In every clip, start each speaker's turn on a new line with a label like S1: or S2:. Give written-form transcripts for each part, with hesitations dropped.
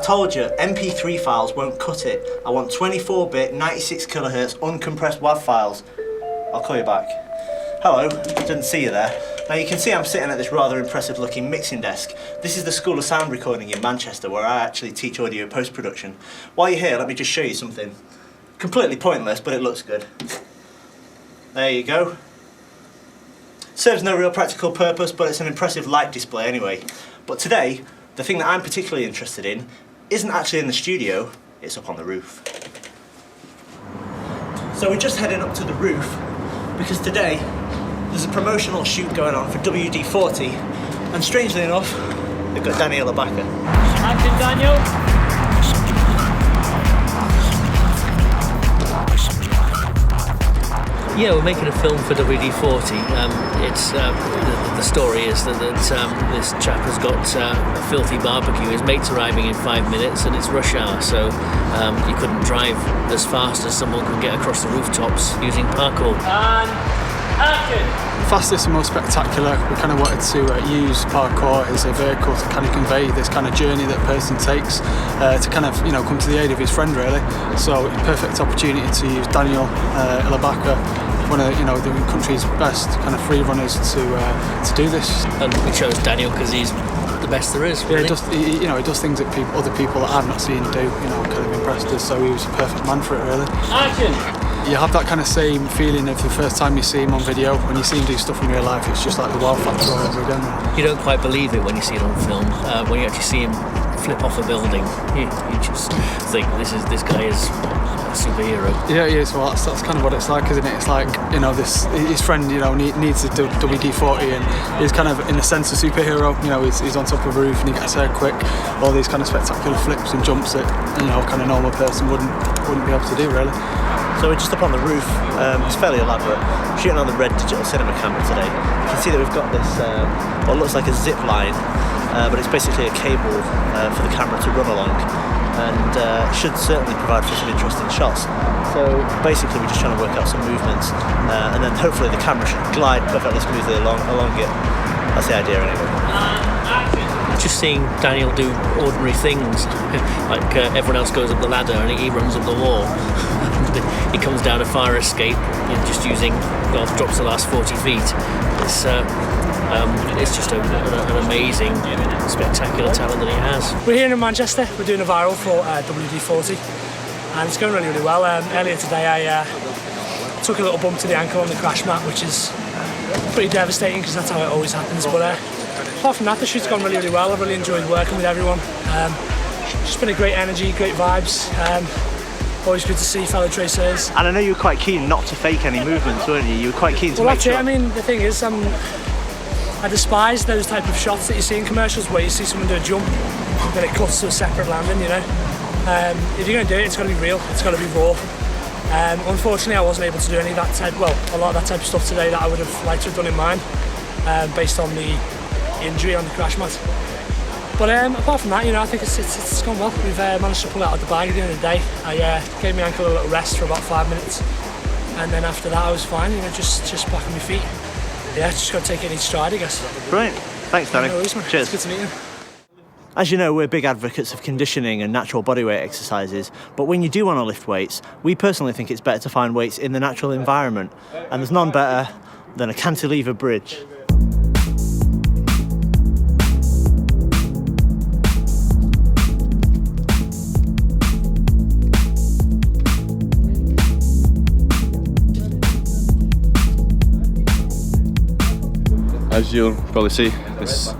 S1: Told you, MP3 files won't cut it. I want 24-bit, 96 kHz, uncompressed WAV files. I'll call you back. Hello, didn't see you there. Now you can see I'm sitting at this rather impressive looking mixing desk. This is the School of Sound Recording in Manchester, where I actually teach audio post-production. While you're here, let me just show you something. Completely pointless, but it looks good. There you go. Serves no real practical purpose, but it's an impressive light display anyway. But today, the thing that I'm particularly interested in isn't actually in the studio, it's up on the roof. So we're just heading up to the roof because today there's a promotional shoot going on for WD-40, and strangely enough, they've got Daniel Abaka.
S2: Action, Daniel. Yeah, we're making a film for WD-40. The story is that this chap has got a filthy barbecue. His mate's arriving in 5 minutes, and it's rush hour, so you couldn't drive as fast as someone could get across the rooftops using parkour. And action!
S3: Fastest and most spectacular, we kind of wanted to use parkour as a vehicle to kind of convey this kind of journey that a person takes to kind of, come to the aid of his friend really. So perfect opportunity to use Daniel Abaka, one of the country's best kind of free runners to do this.
S2: And we chose Daniel because he's the best there is. Really.
S3: Yeah, he does things that other people that I've not seen do. Kind of impressed us. So he was a perfect man for it really.
S2: Action!
S3: You have that kind of same feeling of the first time you see him on video. When you see him do stuff in real life, it's just like the wow factor all over again.
S2: You don't quite believe it when you see it on film. When you actually see him flip off a building, you just think this guy is a superhero.
S3: Yeah, he is. Well, that's kind of what it's like, isn't it? It's like his friend needs to do WD-40, and he's kind of in a sense a superhero. He's on top of a roof and he gets there quick. All these kind of spectacular flips and jumps that kind of normal person wouldn't be able to do really.
S1: So we're just up on the roof. It's fairly elaborate. Shooting on the red digital cinema camera today. You can see that we've got this what looks like a zip line, but it's basically a cable for the camera to run along, and should certainly provide for some interesting shots. So basically we're just trying to work out some movements, and then hopefully the camera should glide perfectly smoothly along it. That's the idea anyway.
S2: Just seeing Daniel do ordinary things, like everyone else goes up the ladder and he runs up the wall. He comes down a fire escape, just using, drops the last 40 feet. It's just an amazing, spectacular talent that he has.
S4: We're here in Manchester. We're doing a viral for WD-40, and it's going really, really well. Earlier today I took a little bump to the ankle on the crash mat, which is pretty devastating because that's how it always happens. But apart from that, the shoot's gone really, really well. I've really enjoyed working with everyone. Just been a great energy, great vibes. Always good to see fellow tracers.
S1: And I know you were quite keen not to fake any movements, weren't you? You were quite keen to make sure.
S4: Well, that's it. I mean, the thing is, I despise those type of shots that you see in commercials where you see someone do a jump, then it cuts to a separate landing, If you're going to do it, it's got to be real, it's got to be raw. Unfortunately, I wasn't able to do any of that type, a lot of that type of stuff today that I would have liked to have done in mine, based on the injury on the crash mat. But apart from that, I think it's gone well. We've managed to pull it out of the bag at the end of the day. I gave my ankle a little rest for about 5 minutes, and then after that I was fine, just back on my feet. Yeah, just got to take it in each stride, I guess.
S1: Brilliant. Thanks, Danny.
S4: No worries, man.
S1: Cheers.
S4: It's good to meet you.
S1: As you know, we're big advocates of conditioning and natural bodyweight exercises, but when you do want to lift weights, we personally think it's better to find weights in the natural environment, and there's none better than a cantilever bridge.
S5: As you'll probably see, this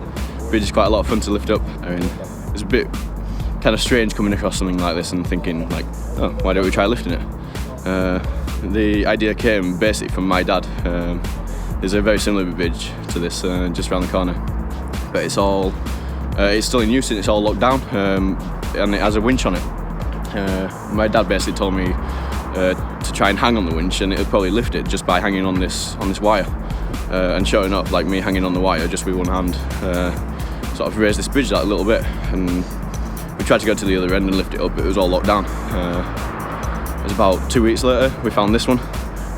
S5: bridge is quite a lot of fun to lift up. I mean, it's a bit kind of strange coming across something like this and thinking like, oh, why don't we try lifting it? The idea came basically from my dad. There's a very similar bridge to this just around the corner, but it's still in use and it's all locked down, and it has a winch on it. My dad basically told me to try and hang on the winch and it would probably lift it just by hanging on this wire. And showing up, like me hanging on the wire just with one hand, sort of raised this bridge out a little bit, and we tried to go to the other end and lift it up, but it was all locked down. It was about 2 weeks later we found this one.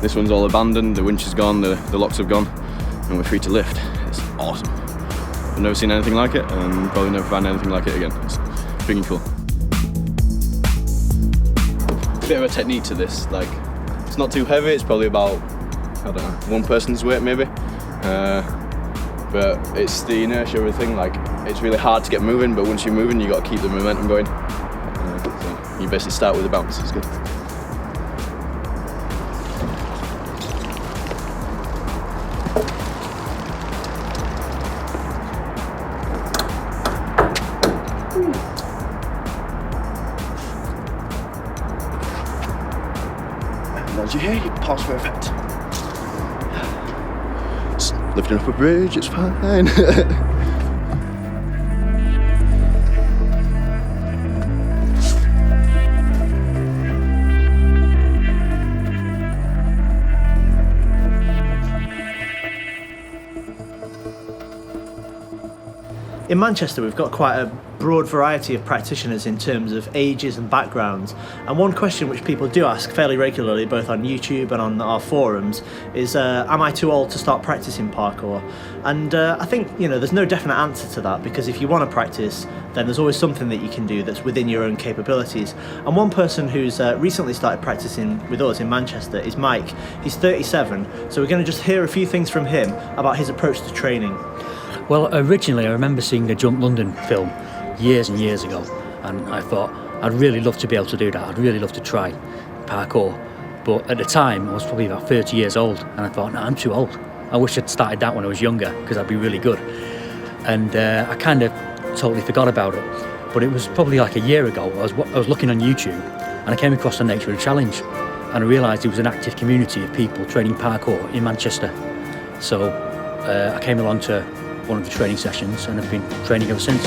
S5: This one's all abandoned, the winch is gone, the locks have gone, and we're free to lift. It's awesome. I've never seen anything like it, and probably never find anything like it again. It's freaking cool. bit of a technique to this. Like, it's not too heavy. It's probably about, I don't know, one person's weight maybe. But it's the inertia of everything. Like, it's really hard to get moving, but once you're moving, you got to keep the momentum going. So you basically start with a bounce. It's good. As you hear, you pause for effect. Just lifting up a bridge, it's fine.
S1: In Manchester, we've got quite a broad variety of practitioners in terms of ages and backgrounds, and one question which people do ask fairly regularly, both on YouTube and on our forums, is am I too old to start practicing parkour? And I think, you know, there's no definite answer to that, because if you want to practice, then there's always something that you can do that's within your own capabilities. And one person who's recently started practicing with us in Manchester is Mike. He's 37, so we're going to just hear a few things from him about his approach to training.
S6: Well, originally I remember seeing the Jump London film years and years ago, and I thought I'd really love to be able to do that. I'd really love to try parkour. But at the time I was probably about 30 years old, and I thought, no, I'm too old. I wish I'd started that when I was younger, because I'd be really good. And I kind of totally forgot about it. But it was probably like a year ago, I was looking on YouTube and I came across the Nature of the Challenge, and I realised there was an active community of people training parkour in Manchester. So I came along to one of the training sessions and have been training ever since.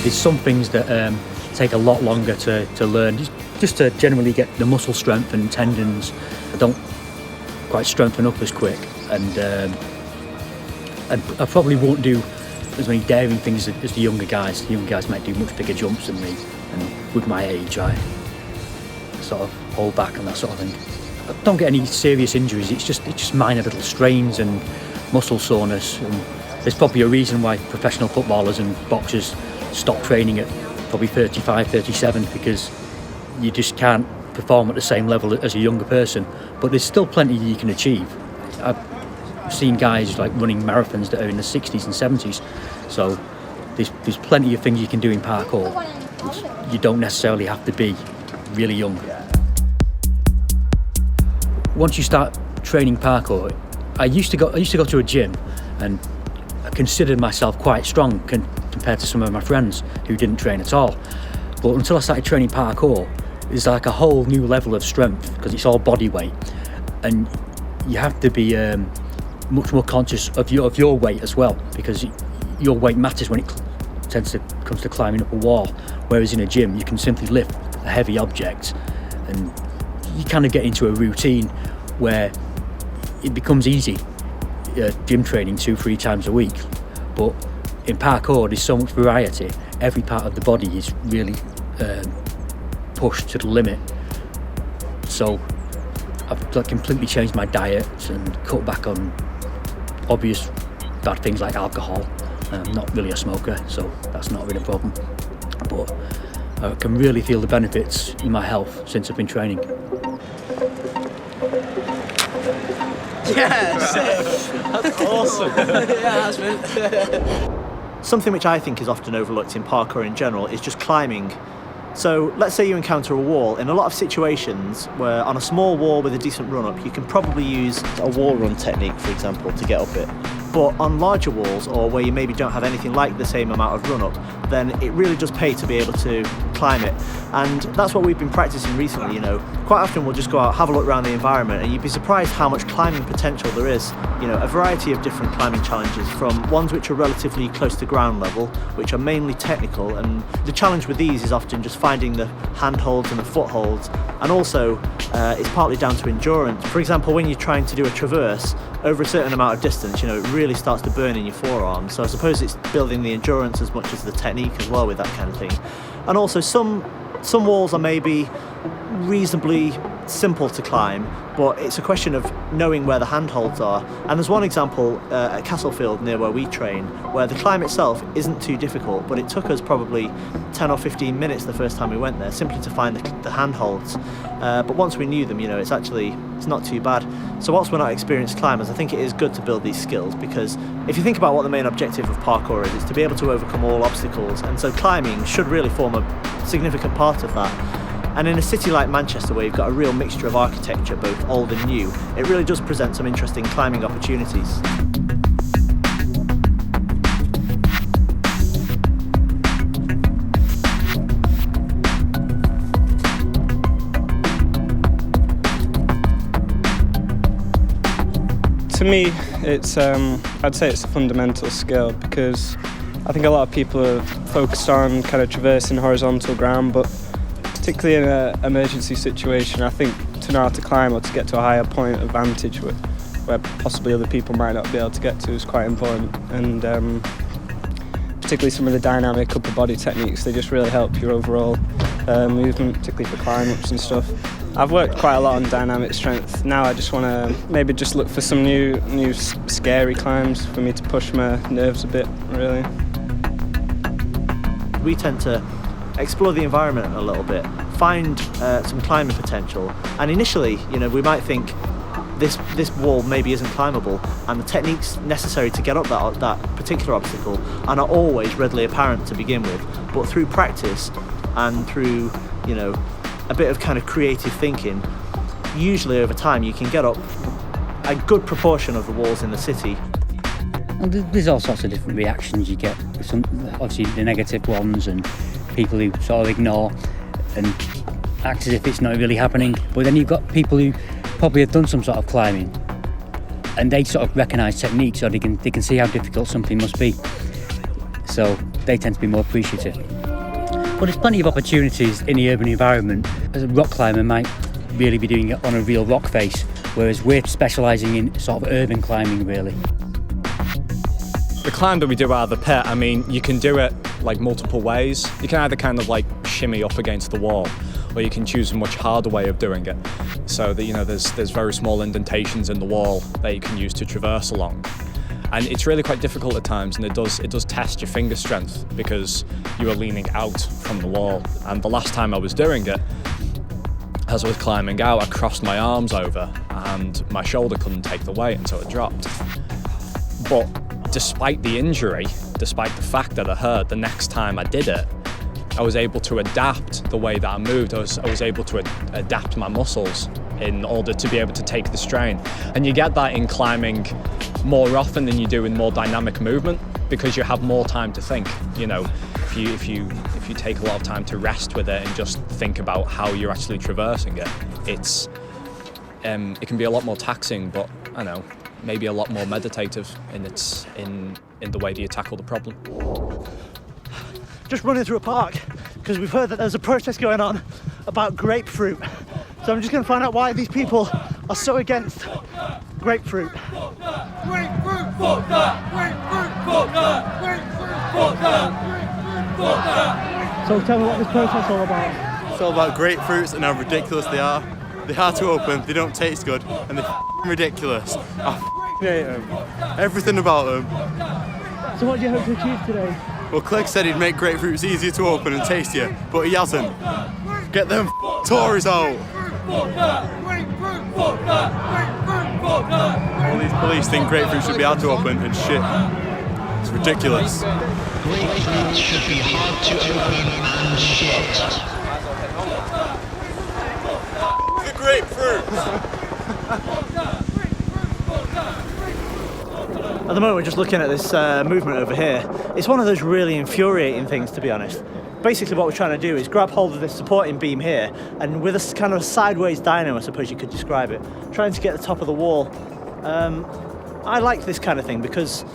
S6: There's some things that take a lot longer to learn, just to generally get the muscle strength and tendons. I don't quite strengthen up as quick, and I probably won't do as many daring things as the younger guys. The younger guys might do much bigger jumps than me, and with my age I sort of hold back and that sort of thing. I don't get any serious injuries, it's just minor little strains and muscle soreness, and there's probably a reason why professional footballers and boxers stop training at probably 35, 37, because you just can't perform at the same level as a younger person. But there's still plenty you can achieve. I've seen guys like running marathons that are in the 60s and 70s, so there's plenty of things you can do in parkour. You don't necessarily have to be really young. Once you start training parkour, I used to go to a gym, and I considered myself quite strong compared to some of my friends who didn't train at all. But until I started training parkour, it's like a whole new level of strength, because it's all body weight, and you have to be much more conscious of your weight as well, because your weight matters when it comes to climbing up a wall. Whereas in a gym, you can simply lift a heavy object, and you kind of get into a routine where it becomes easy, gym training 2-3 times a week. But in parkour, there's so much variety. Every part of the body is really pushed to the limit. So I've completely changed my diet and cut back on obvious bad things like alcohol. I'm not really a smoker, so that's not really a problem. But I can really feel the benefits in my health since I've been training.
S1: Yes! That's awesome! Yeah, that's it. Something which I think is often overlooked in parkour in general is just climbing. So let's say you encounter a wall. In a lot of situations where on a small wall with a decent run up, you can probably use a wall run technique, for example, to get up it. But on larger walls, or where you maybe don't have anything like the same amount of run up, then it really does pay to be able to climb it. And that's what we've been practicing recently, you know. Quite often we'll just go out, have a look around the environment, and you'd be surprised how much climbing potential there is. You know, a variety of different climbing challenges, from ones which are relatively close to ground level, which are mainly technical, and the challenge with these is often just finding the handholds and the footholds, and also it's partly down to endurance. For example, when you're trying to do a traverse over a certain amount of distance, you know, it really starts to burn in your forearms. So I suppose it's building the endurance as much as the technique as well with that kind of thing. And also some walls are maybe reasonably simple to climb, but it's a question of knowing where the handholds are. And there's one example at Castlefield near where we train, where the climb itself isn't too difficult, but it took us probably 10 or 15 minutes the first time we went there, simply to find the handholds. But once we knew them, you know, it's not too bad. So whilst we're not experienced climbers, I think it is good to build these skills, because if you think about what the main objective of parkour is, it's to be able to overcome all obstacles, and so climbing should really form a significant part of that. And in a city like Manchester, where you've got a real mixture of architecture, both old and new, it really does present some interesting climbing opportunities.
S7: To me, I'd say it's a fundamental skill, because I think a lot of people are focused on kind of traversing horizontal ground, but particularly in an emergency situation, I think to know how to climb or to get to a higher point of vantage where possibly other people might not be able to get to is quite important. And particularly some of the dynamic upper body techniques, they just really help your overall movement, particularly for climb-ups and stuff. I've worked quite a lot on dynamic strength. Now I just want to maybe just look for some new scary climbs for me to push my nerves a bit, really.
S1: We tend to explore the environment a little bit, find some climbing potential, and initially, you know, we might think this wall maybe isn't climbable, and the techniques necessary to get up that particular obstacle are not always readily apparent to begin with. But through practice and through, you know, a bit of kind of creative thinking, usually over time you can get up a good proportion of the walls in the city.
S6: Well, there's all sorts of different reactions you get. Some, obviously the negative ones, and people who sort of ignore and act as if it's not really happening. But then you've got people who probably have done some sort of climbing, and they sort of recognise techniques, or they can see how difficult something must be. So they tend to be more appreciative. But there's plenty of opportunities in the urban environment. As a rock climber might really be doing it on a real rock face, whereas we're specialising in sort of urban climbing, really.
S8: The climb that we do out of the pit, I mean, you can do it like multiple ways. You can either kind of like shimmy up against the wall, or you can choose a much harder way of doing it. So that, you know, there's very small indentations in the wall that you can use to traverse along. And it's really quite difficult at times, and it does test your finger strength, because you are leaning out from the wall. And the last time I was doing it, as I was climbing out, I crossed my arms over and my shoulder couldn't take the weight, and so it dropped. But despite the injury, despite the fact that I hurt, the next time I did it, I was able to adapt the way that I moved. I was able to adapt my muscles in order to be able to take the strain. And you get that in climbing more often than you do in more dynamic movement, because you have more time to think. You know, if you take a lot of time to rest with it and just think about how you're actually traversing it, it can be a lot more taxing, but I know, maybe a lot more meditative in the way that you tackle the problem.
S1: Just running through a park, because we've heard that there's a protest going on about grapefruit. So I'm just going to find out why these people are so against grapefruit.
S9: Grapefruit vodka! Grapefruit vodka! Grapefruit vodka!
S1: So tell me what this protest is all about.
S10: It's all about grapefruits and how ridiculous they are. They're hard to open, they don't taste good, and they're ridiculous. I hate them. Everything about them.
S1: So what do you hope to achieve today?
S10: Well, Clegg said he'd make grapefruits easier to open and tastier, but he hasn't. Get them Tories out! All these police think grapefruit should be hard to open, and shit. It's ridiculous.
S11: Grapefruit should be hard to open and shit.
S10: The grapefruit!
S1: At the moment we're just looking at this movement over here. It's one of those really infuriating things, to be honest. Basically what we're trying to do is grab hold of this supporting beam here, and with a kind of sideways dyno, I suppose you could describe it, trying to get the top of the wall. I like this kind of thing because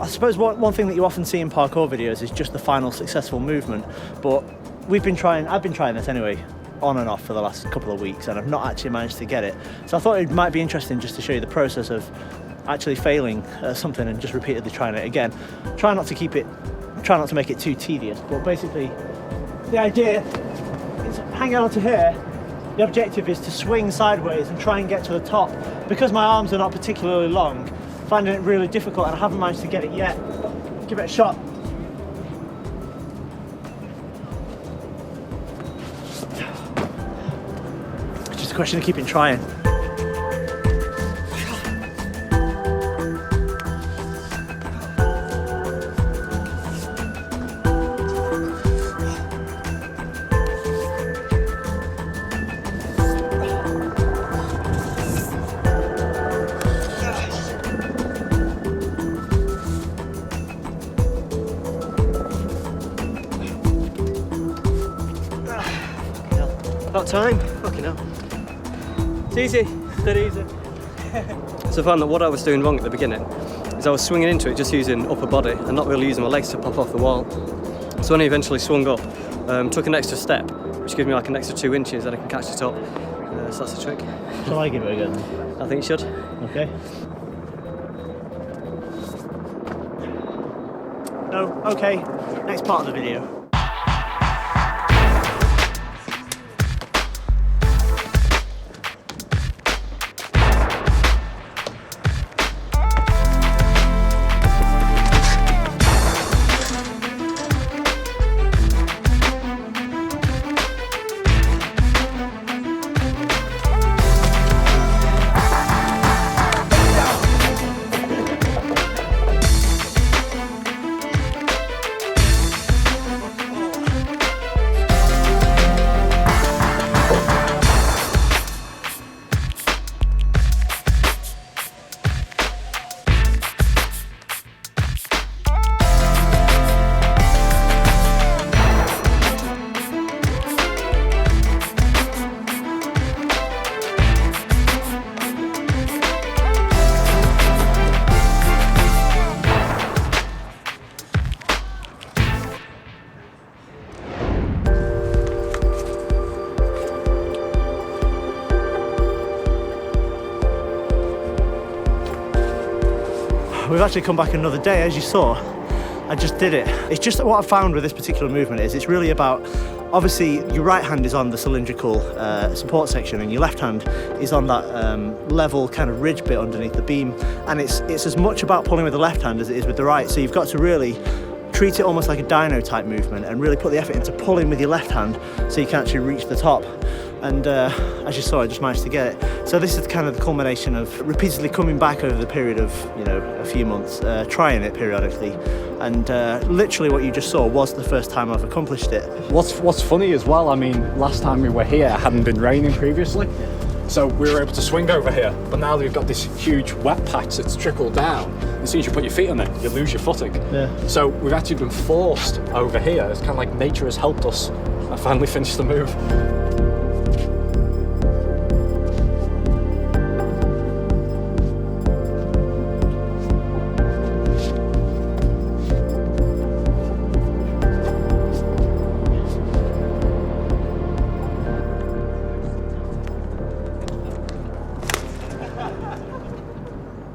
S1: I suppose one thing that you often see in parkour videos is just the final successful movement, but I've been trying this anyway, on and off for the last couple of weeks, and I've not actually managed to get it. So I thought it might be interesting just to show you the process of actually failing at something and just repeatedly trying it again. Try not to make it too tedious, but basically the idea is hang on to here The objective is to swing sideways and try and get to the top. Because my arms are not particularly long, I'm finding it really difficult and I haven't managed to get it yet. Give it a shot. It's just a question of keeping trying.
S12: About time? Fucking hell. It's easy, dead easy. So I found that what I was doing wrong at the beginning is I was swinging into it just using upper body and not really using my legs to pop off the wall. So when I eventually swung up, took an extra step, which gives me like an extra 2 inches, then I can catch the top. So that's the trick.
S1: Shall I give it a go?
S12: I think you should.
S1: Okay. No, okay. Next part of the video. We've actually come back another day, as you saw. I just did it. It's just that what I found with this particular movement is it's really about, obviously your right hand is on the cylindrical support section and your left hand is on that level kind of ridge bit underneath the beam, and it's as much about pulling with the left hand as it is with the right, so you've got to really treat it almost like a dyno type movement and really put the effort into pulling with your left hand so you can actually reach the top. And as you saw, I just managed to get it. So this is kind of the culmination of repeatedly coming back over the period of, you know, a few months, trying it periodically. And literally what you just saw was the first time I've accomplished it.
S13: What's funny as well, I mean, last time we were here, it hadn't been raining previously. So we were able to swing over here, but now we've got this huge wet patch that's trickled down. As soon as you put your feet on it, you lose your footing.
S1: Yeah.
S13: So we've actually been forced over here. It's kind of like nature has helped us. I finally finished the move.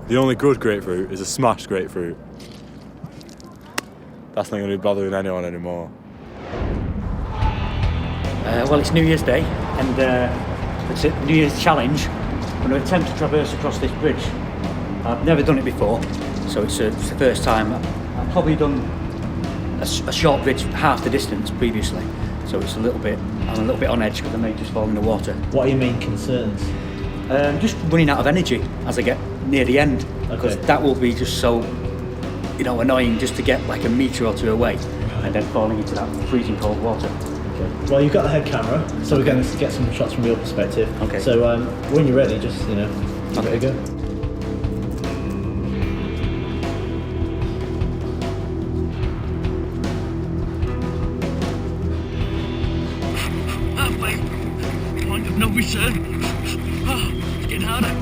S10: The only good grapefruit is a smashed grapefruit. That's not going to be bothering anyone anymore.
S6: Well, it's New Year's Day, and it's a New Year's challenge. I'm going to attempt to traverse across this bridge. I've never done it before, so it's the first time. I've probably done a short bridge half the distance previously, so I'm a little bit on edge because I may just fall in the water.
S1: What are your main concerns?
S6: Just running out of energy as I get near the end, because that will be just so, you know, annoying just to get like a metre or two away and then falling into that freezing cold water.
S1: Okay. Well, you've got the head camera, so we're going to get some shots from your perspective.
S6: Okay.
S1: So when you're ready, just, you know, give it a go.
S2: Come on, no return. It's getting harder.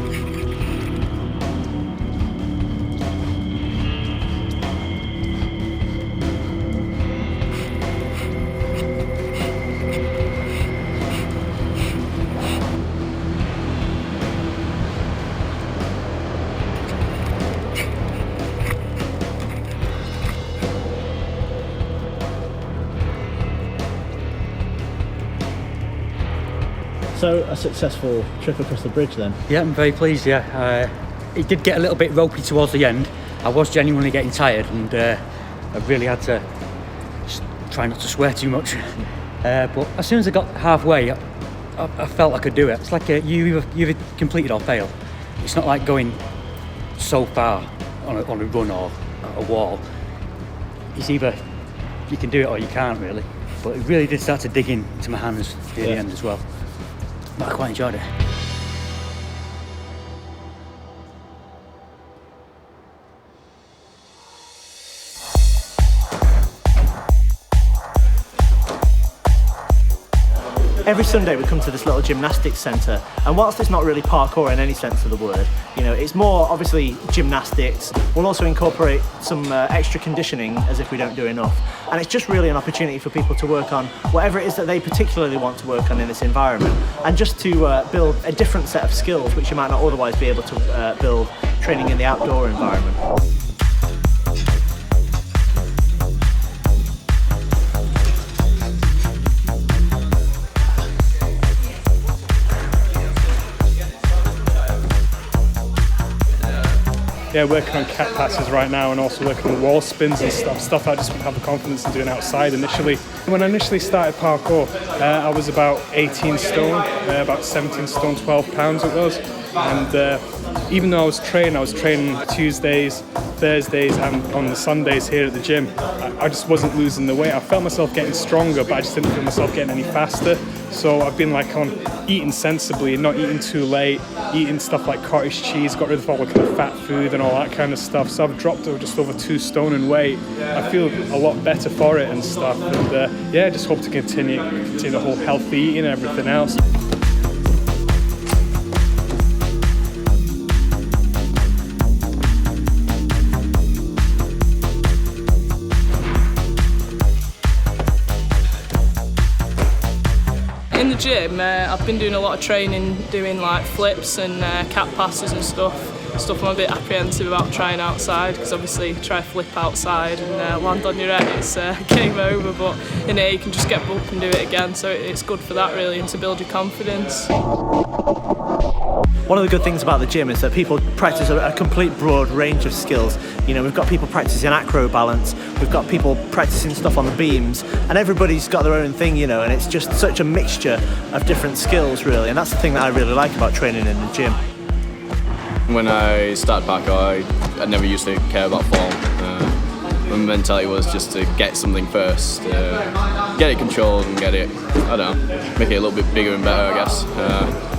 S1: So, a successful trip across the bridge then?
S6: Yeah, I'm very pleased, yeah. It did get a little bit ropey towards the end. I was genuinely getting tired, and I really had to just try not to swear too much. But as soon as I got halfway, I felt I could do it. It's like you either complete it or fail. It's not like going so far on a run or a wall. It's either you can do it or you can't, really. But it really did start to dig into my hands near the end as well. But I quite enjoyed it.
S1: Every Sunday we come to this little gymnastics centre, and whilst it's not really parkour in any sense of the word, you know, it's more obviously gymnastics. We'll also incorporate some extra conditioning, as if we don't do enough, and it's just really an opportunity for people to work on whatever it is that they particularly want to work on in this environment, and just to build a different set of skills which you might not otherwise be able to build training in the outdoor environment.
S14: Yeah, working on cat passes right now, and also working on wall spins and stuff I just wouldn't have the confidence in doing outside initially. When I initially started parkour, I was about 18 stone, about 17 stone, 12 pounds it was. And even though I was training Tuesdays, Thursdays and on the Sundays here at the gym, I just wasn't losing the weight. I felt myself getting stronger, but I just didn't feel myself getting any faster. So I've been like on eating sensibly, not eating too late, eating stuff like cottage cheese, got rid of all the kind of fat food and all that kind of stuff. So I've dropped just over 2 stone in weight. I feel a lot better for it and stuff. And yeah, just hope to continue the whole healthy eating and everything else.
S15: In the gym, I've been doing a lot of training, doing like flips and cat passes and stuff I'm a bit apprehensive about trying outside, because obviously try flip outside and land on your head, it's game over, but in here you can just get up and do it again, so it's good for that really, and to build your confidence.
S1: One of the good things about the gym is that people practice a complete broad range of skills. You know, we've got people practicing acro balance, we've got people practicing stuff on the beams, and everybody's got their own thing, you know, and it's just such a mixture of different skills really, and that's the thing that I really like about training in the gym.
S5: When I started parkour, I never used to care about form. My mentality was just to get something first, get it controlled and get it, I don't know, make it a little bit bigger and better, I guess.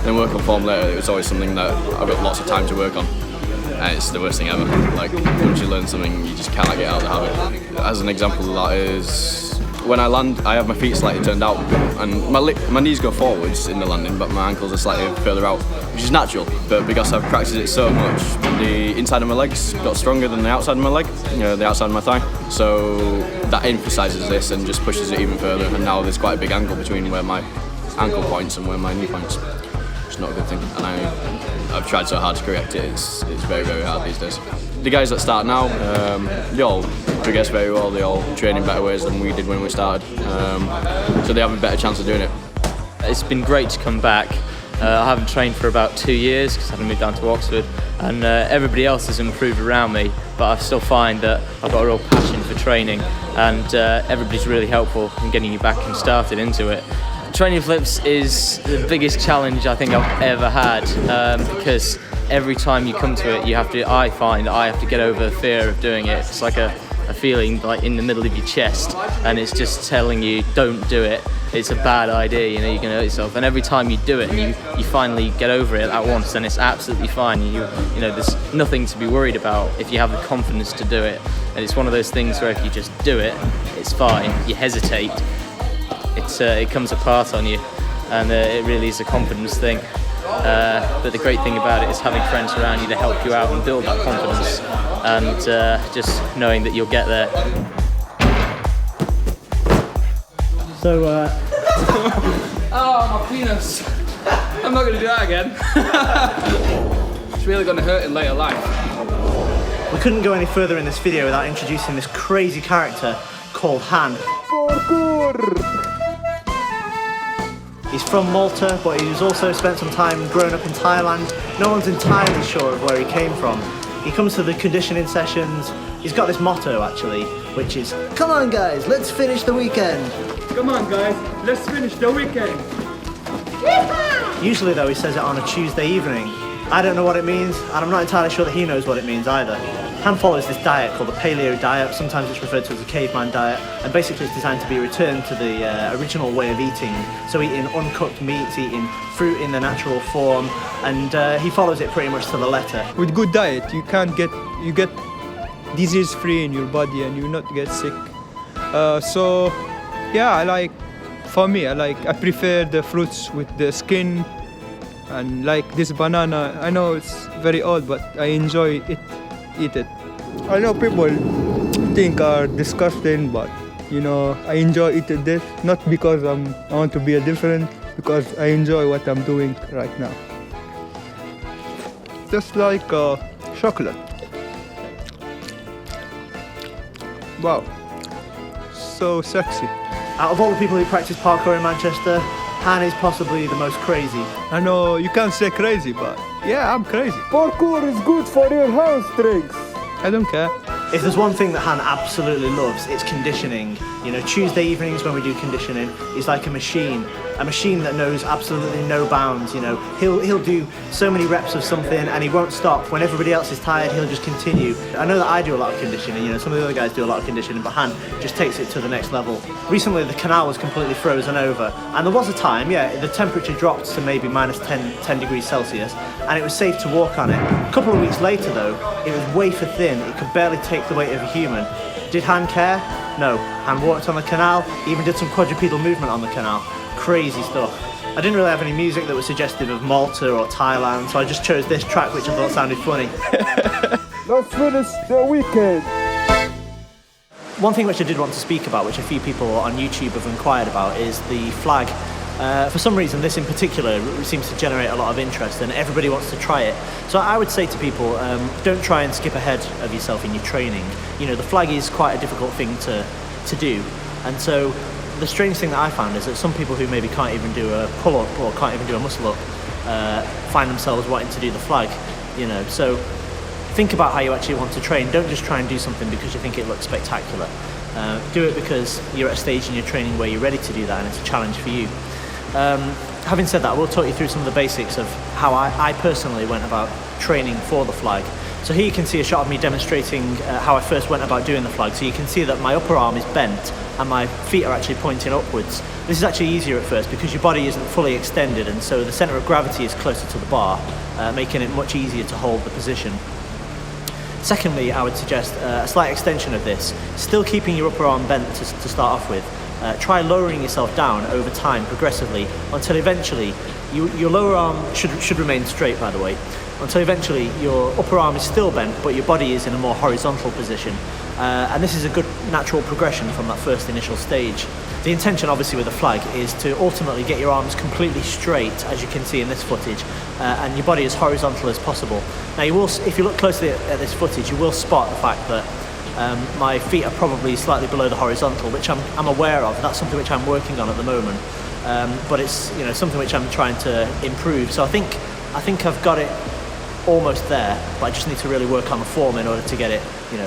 S5: Then work on form later, it was always something that I've got lots of time to work on. And it's the worst thing ever. Like, once you learn something, you just cannot get out of the habit. As an example of that is, when I land, I have my feet slightly turned out, and my knees go forwards in the landing, but my ankles are slightly further out, which is natural. But because I've practiced it so much, the inside of my legs got stronger than the outside of my leg, you know, the outside of my thigh. So that emphasises this and just pushes it even further. And now there's quite a big angle between where my ankle points and where my knee points. It's not a good thing, and I've tried so hard to correct it. It's very, very hard these days. The guys that start now, they all progress very well. They all train in better ways than we did when we started, so they have a better chance of doing it.
S16: It's been great to come back. I haven't trained for about 2 years because I haven't moved down to Oxford, and everybody else has improved around me, but I still find that I've got a real passion for training, and everybody's really helpful in getting you back and started into it. Training flips is the biggest challenge I think I've ever had, because every time you come to it, I find that I have to get over the fear of doing it. It's like a feeling like in the middle of your chest, and it's just telling you don't do it. It's a bad idea, you know, you can hurt yourself. And every time you do it and you finally get over it at once, then it's absolutely fine. You know, there's nothing to be worried about if you have the confidence to do it. And it's one of those things where if you just do it, it's fine. You hesitate, it comes apart on you, and it really is a confidence thing. But the great thing about it is having friends around you to help you out and build that confidence, and just knowing that you'll get there.
S1: So,
S17: oh, my penis. I'm not going to do that again. It's really going to hurt in later life.
S1: We couldn't go any further in this video without introducing this crazy character called Han. Parkour! He's from Malta, but he's also spent some time growing up in Thailand. No one's entirely sure of where he came from. He comes to the conditioning sessions. He's got this motto, actually, which is, "Come on, guys, let's finish the weekend."
S14: Come on, guys, let's finish the weekend.
S1: Usually, though, he says it on a Tuesday evening. I don't know what it means, and I'm not entirely sure that he knows what it means either. Han follows this diet called the paleo diet. Sometimes it's referred to as a caveman diet, and basically it's designed to be returned to the original way of eating. So eating uncooked meats, eating fruit in the natural form, and he follows it pretty much to the letter.
S18: With good diet, you get disease free in your body and you not get sick. So yeah, I prefer the fruits with the skin, and like this banana. I know it's very old, but I enjoy it. Eat it. I know people think are disgusting, but I enjoy eating this, not because I want to be a different, because I enjoy what I'm doing right now. Just like chocolate. Wow, so sexy.
S1: Out of all the people who practice parkour in Manchester, Han is possibly the most crazy.
S18: I know you can't say crazy, but yeah, I'm crazy.
S9: Parkour is good for your hamstrings.
S18: I don't care.
S1: If there's one thing that Han absolutely loves, it's conditioning. Tuesday evenings when we do conditioning, he's like a machine that knows absolutely no bounds. He'll do so many reps of something and he won't stop. When everybody else is tired, he'll just continue. I know that I do a lot of conditioning, some of the other guys do a lot of conditioning, but Han just takes it to the next level. Recently, the canal was completely frozen over, and there was a time, the temperature dropped to maybe minus 10 degrees Celsius, and it was safe to walk on it. A couple of weeks later, though, it was wafer thin. It could barely take the weight of a human. Did Han care? No. Han walked on the canal, even did some quadrupedal movement on the canal. Crazy stuff. I didn't really have any music that was suggestive of Malta or Thailand, so I just chose this track, which I thought sounded funny.
S9: Let's finish the weekend.
S1: One thing which I did want to speak about, which a few people on YouTube have inquired about, is the flag. For some reason, this in particular seems to generate a lot of interest and everybody wants to try it. So I would say to people, don't try and skip ahead of yourself in your training. The flag is quite a difficult thing to do. And so the strange thing that I found is that some people who maybe can't even do a pull-up or can't even do a muscle-up find themselves wanting to do the flag. So think about how you actually want to train. Don't just try and do something because you think it looks spectacular. Do it because you're at a stage in your training where you're ready to do that and it's a challenge for you. Having said that, I will talk you through some of the basics of how I personally went about training for the flag. So here you can see a shot of me demonstrating how I first went about doing the flag. So you can see that my upper arm is bent and my feet are actually pointing upwards. This is actually easier at first because your body isn't fully extended, and so the centre of gravity is closer to the bar, making it much easier to hold the position. Secondly, I would suggest a slight extension of this, still keeping your upper arm bent to start off with. Try lowering yourself down over time progressively until eventually your lower arm should remain straight, by the way, until eventually your upper arm is still bent but your body is in a more horizontal position, and this is a good natural progression from that first initial stage. The intention obviously with the flag is to ultimately get your arms completely straight, as you can see in this footage, and your body as horizontal as possible. Now if you look closely at this footage, you will spot the fact that my feet are probably slightly below the horizontal, which I'm aware of. That's something which I'm working on at the moment, but it's something which I'm trying to improve. So I think I've got it almost there, but I just need to really work on the form in order to get it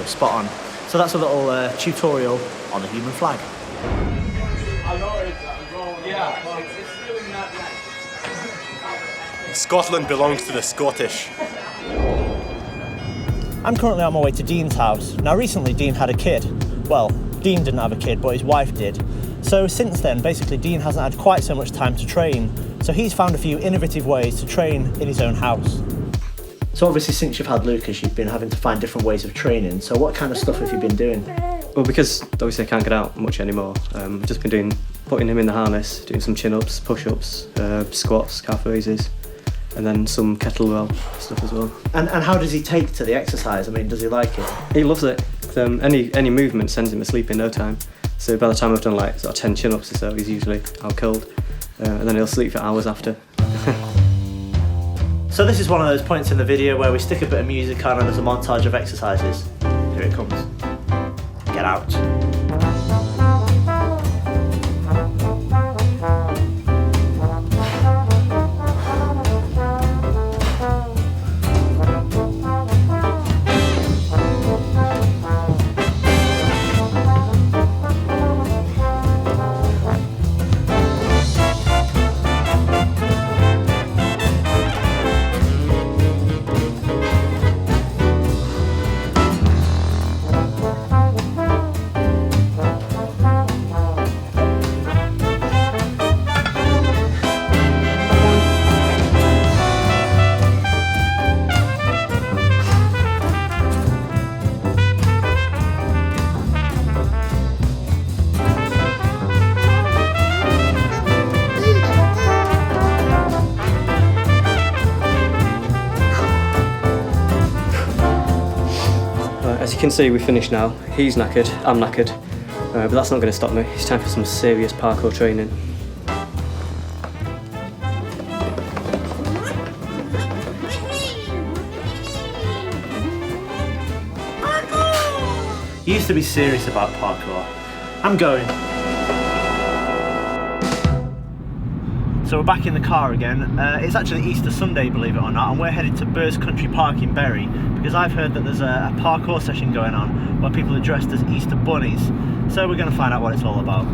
S1: spot on. So that's a little tutorial on the human flag.
S10: Scotland belongs to the Scottish.
S1: I'm currently on my way to Dean's house. Now recently Dean had a kid. Well, Dean didn't have a kid, but his wife did. So since then, basically Dean hasn't had quite so much time to train. So he's found a few innovative ways to train in his own house. So obviously since you've had Lucas, you've been having to find different ways of training. So what kind of stuff have you been doing?
S12: Well, because obviously I can't get out much anymore, I've just been putting him in the harness, doing some chin-ups, push-ups, squats, calf raises, and then some kettlebell stuff as well.
S1: And how does he take to the exercise? I mean, does he like it?
S12: He loves it. Any movement sends him asleep in no time. So by the time I've done like sort of 10 chin-ups or so, he's usually out cold, and then he'll sleep for hours after.
S1: So this is one of those points in the video where we stick a bit of music on and there's a montage of exercises. Here it comes. Get out.
S12: you can see, we finished now. He's knackered, I'm knackered, but that's not going to stop me. It's time for some serious parkour training.
S1: You used to be serious about parkour. I'm going. So we're back in the car again. It's actually Easter Sunday, believe it or not, and we're headed to Burrs Country Park in Bury because I've heard that there's a parkour session going on where people are dressed as Easter bunnies. So we're going to find out what it's all about.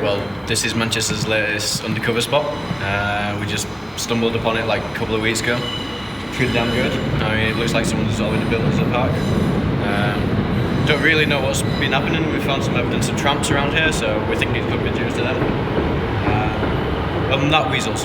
S19: Well, this is Manchester's latest undercover spot. We just stumbled upon it like a couple of weeks ago. Pretty damn good. I mean, it looks like someone's already built us a park. Don't really know what's been happening. We found some evidence of tramps around here, so we think it could be due to them. Other than that, weasels.